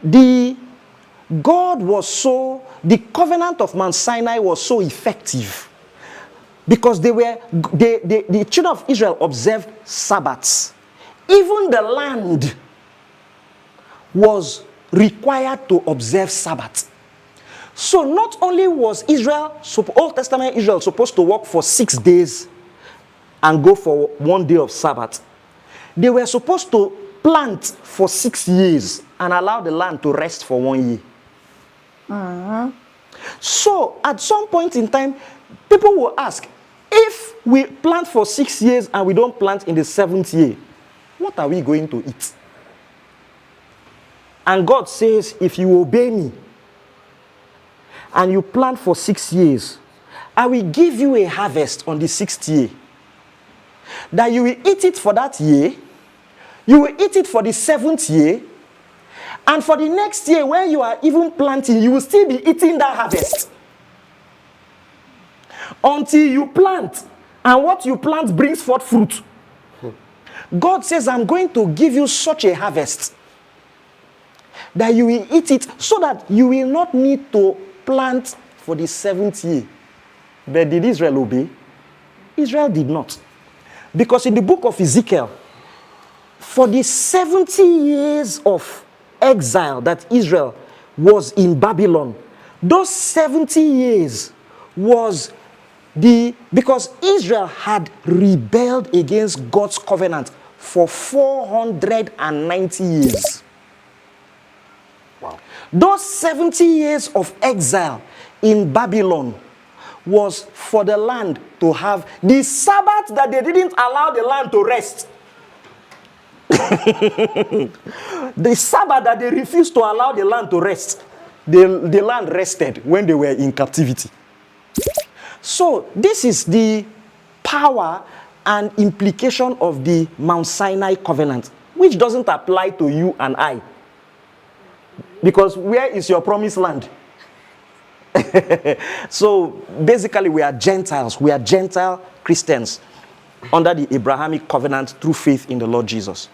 The covenant of Mount Sinai was so effective because the children of Israel observed Sabbaths. Even the land was required to observe Sabbath. So not only was Old Testament Israel supposed to work for 6 days and go for 1 day of Sabbath, they were supposed to plant for 6 years and allow the land to rest for 1 year. So at some point in time, people will ask, if we plant for 6 years and we don't plant in the 7th year, what are we going to eat? And God says, if you obey me and you plant for 6 years, I will give you a harvest on the 6th year. That you will eat it for that year, you will eat it for the 7th year, and for the next year, when you are even planting, you will still be eating that harvest. Until you plant, and what you plant brings forth fruit. God says, I'm going to give you such a harvest that you will eat it so that you will not need to plant for the 7th year. But did Israel obey? Israel did not. Because in the book of Ezekiel, for the 70 years of exile that Israel was in Babylon, those 70 years was because Israel had rebelled against God's covenant for 490 years. Wow. Those 70 years of exile in Babylon was for the land to have the Sabbath that they didn't allow the land to rest. The Sabbath that they refused to allow the land to rest. The land rested when they were in captivity. So this is the power and implication of the Mount Sinai covenant, which doesn't apply to you and I. Because where is your promised land? So basically we are Gentiles. We are Gentile Christians under the Abrahamic covenant through faith in the Lord Jesus.